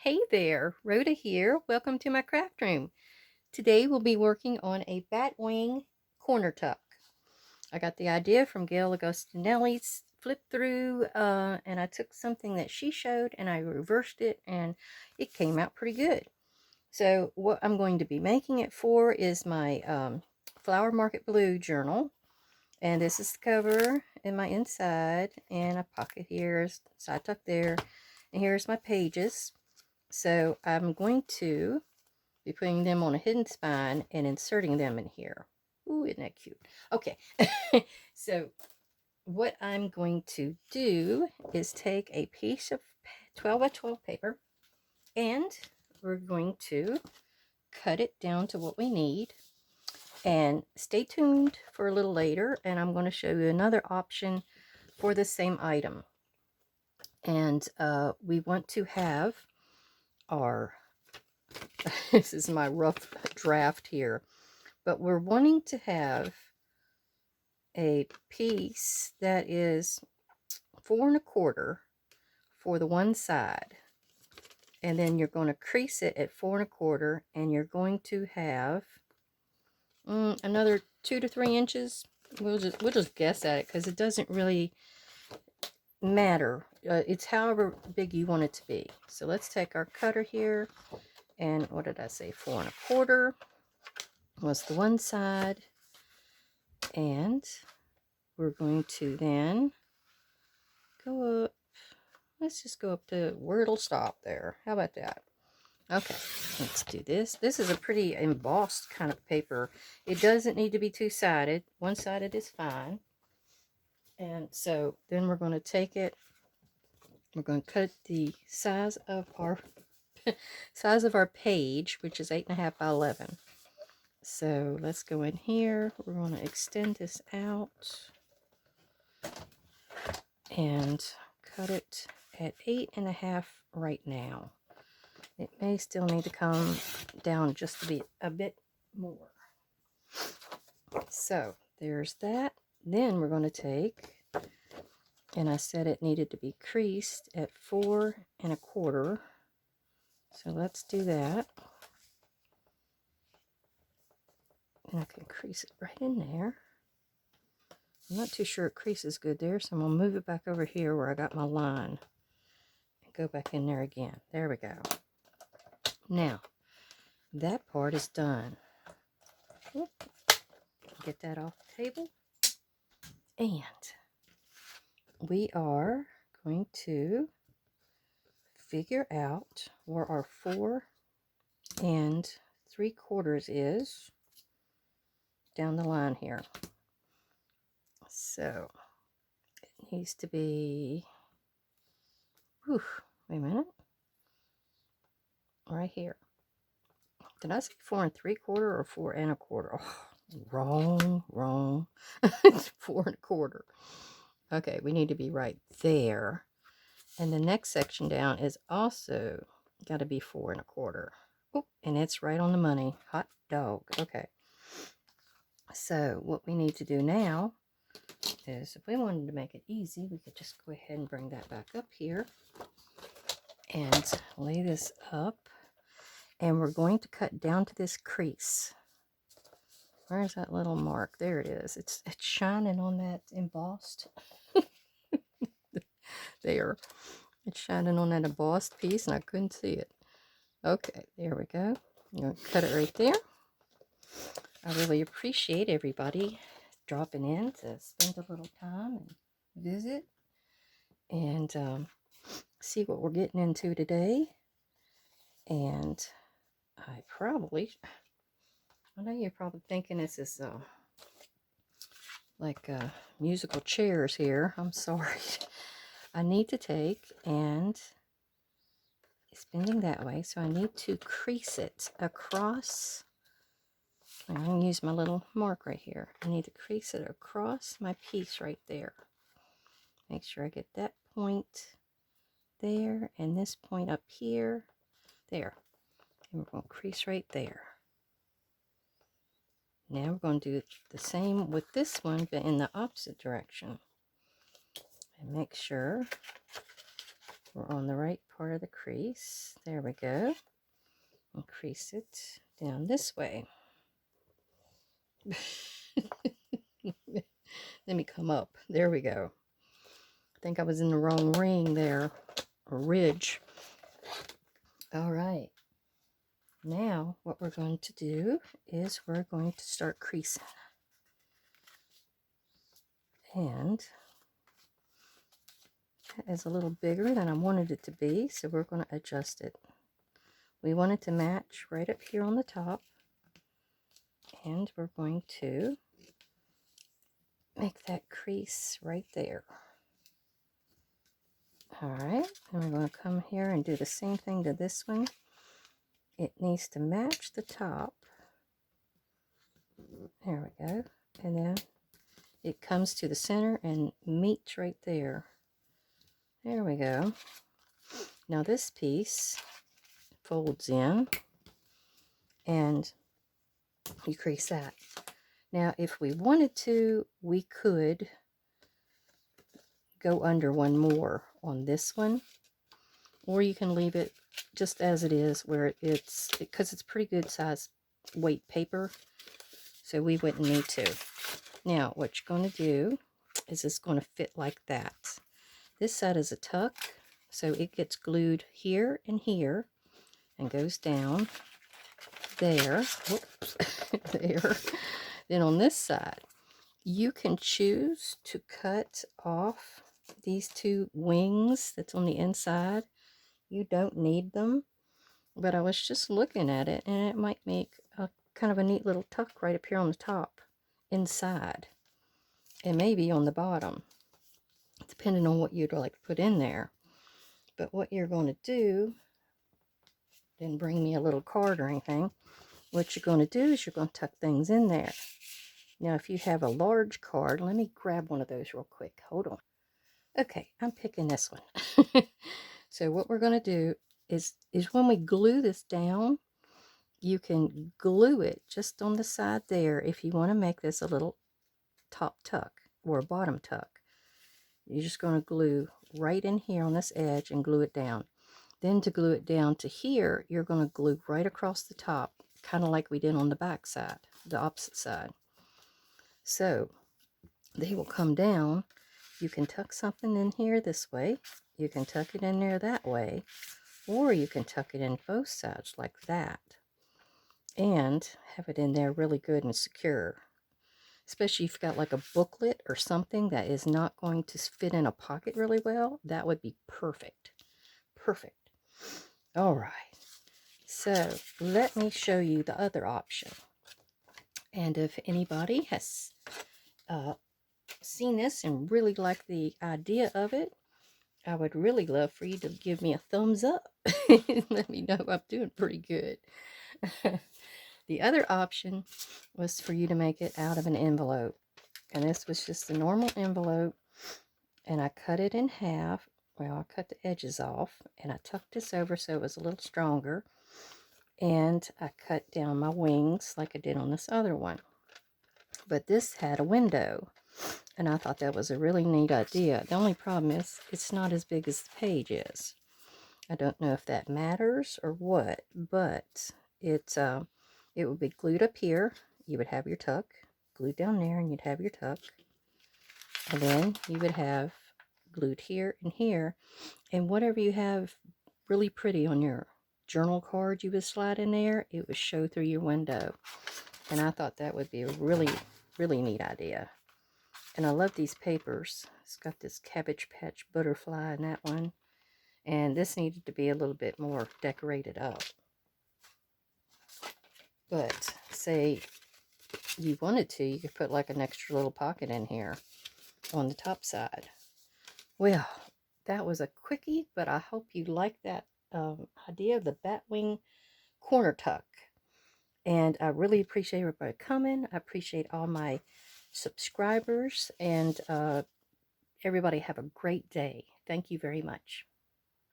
Hey there, Rhoda here. Welcome to my craft room. Today we'll be working on a Batwing corner tuck. I got the idea from Gail Agostinelli's flip through, and I took something that she showed and I reversed it, and it came out pretty good. So what I'm going to be making it for is my Flower Market Blue journal, and this is the cover and my inside, and a pocket here, side tuck there, and here's my pages. So I'm going to be putting them on a hidden spine and inserting them in here. Ooh, isn't that cute? Okay, so what I'm going to do is take a piece of 12 by 12 paper, and we're going to cut it down to what we need. And stay tuned for a little later, and I'm going to show you another option for the same item. And we want to have our this is my rough draft here, but we're wanting to have a piece that is 4 1/4 for the one side, and then you're going to crease it at 4 1/4, and you're going to have another 2 to 3 inches. We'll just guess at it because it doesn't really matter. It's however big you want it to be. So let's take our cutter here, and what did I say? 4 1/4 was the one side, and we're going to then go up. Let's just go up to where it'll stop there. How about that? Okay, let's do this. This is a pretty embossed kind of paper. It doesn't need to be two-sided. One-sided is fine. And so then we're going to take it. We're going to cut the size of our page, which is 8.5 by 11. So let's go in here. We're going to extend this out and cut it at 8.5 right now. It may still need to come down just a bit more. So there's that. Then we're going to take, and I said it needed to be creased at 4 1/4. So let's do that. And I can crease it right in there. I'm not too sure it creases good there, so I'm going to move it back over here where I got my line. And go back in there again. There we go. Now, that part is done. Get that off the table. And we are going to figure out where our 4 3/4 is down the line here. So it needs to be, wait a minute, right here. Did I say 4 3/4 or 4 1/4? Oh, wrong. It's 4 1/4. Okay, we need to be right there. And the next section down is also got to be 4 1/4. Oh, and it's right on the money. Hot dog. Okay. So what we need to do now is, if we wanted to make it easy, we could just go ahead and bring that back up here and lay this up. And we're going to cut down to this crease. Where's that little mark? There it is. It's shining on that embossed. There. It's shining on that embossed piece, and I couldn't see it. Okay, there we go. I'm going to cut it right there. I really appreciate everybody dropping in to spend a little time and visit and see what we're getting into today. And I know you're probably thinking this is like musical chairs here. I'm sorry. I need to take and it's bending that way, so I need to crease it across. I'm going to use my little mark right here. I need to crease it across my piece right there. Make sure I get that point there and this point up here. There. And we're going to crease right there. Now we're going to do the same with this one, but in the opposite direction. And make sure we're on the right part of the crease. There we go. And crease it down this way. Let me come up. There we go. I think I was in the wrong ring there, or ridge. All right. Now what we're going to do is we're going to start creasing. And that is a little bigger than I wanted it to be, so we're going to adjust it. We want it to match right up here on the top, and we're going to make that crease right there. All right, and we're going to come here and do the same thing to this one. It needs to match the top. There we go. And then it comes to the center and meets right there. There we go. Now this piece folds in and you crease that. Now if we wanted to, we could go under one more on this one, or you can leave it just as it is, where it's, because it's pretty good size weight paper, so we wouldn't need to. Now what you're going to do is it's going to fit like that. This side is a tuck, so it gets glued here and here and goes down there. Whoops. There. Then on this side, you can choose to cut off these two wings that's on the inside. You don't need them, but I was just looking at it, and it might make a kind of a neat little tuck right up here on the top inside, and maybe on the bottom, depending on what you'd like to put in there. But what you're going to do, didn't bring me a little card or anything, what you're going to do is you're going to tuck things in there. Now if you have a large card, let me grab one of those real quick. Hold on. Okay, I'm picking this one. So what we're going to do is when we glue this down, you can glue it just on the side there if you want to make this a little top tuck or a bottom tuck. You're just going to glue right in here on this edge and glue it down. Then to glue it down to here, you're going to glue right across the top, kind of like we did on the back side, the opposite side. So they will come down. You can tuck something in here this way. You can tuck it in there that way. Or you can tuck it in both sides like that. And have it in there really good and secure. Especially if you've got like a booklet or something that is not going to fit in a pocket really well. That would be perfect. Perfect. All right. So let me show you the other option. And if anybody has seen this and really like the idea of it, I would really love for you to give me a thumbs up. Let me know I'm doing pretty good. The other option was for you to make it out of an envelope. And this was just a normal envelope. And I cut it in half. Well, I cut the edges off. And I tucked this over so it was a little stronger. And I cut down my wings like I did on this other one. But this had a window. And I thought that was a really neat idea. The only problem is it's not as big as the page is. I don't know if that matters or what, but it would be glued up here. You would have your tuck glued down there, and you'd have your tuck. And then you would have glued here and here. And whatever you have really pretty on your journal card you would slide in there, it would show through your window. And I thought that would be a really, really neat idea. And I love these papers. It's got this Cabbage Patch butterfly in that one. And this needed to be a little bit more decorated up. But say you wanted to, you could put like an extra little pocket in here on the top side. Well, that was a quickie, but I hope you like that idea of the Batwing corner tuck. And I really appreciate everybody coming. I appreciate all my subscribers, and everybody have a great day. Thank you very much.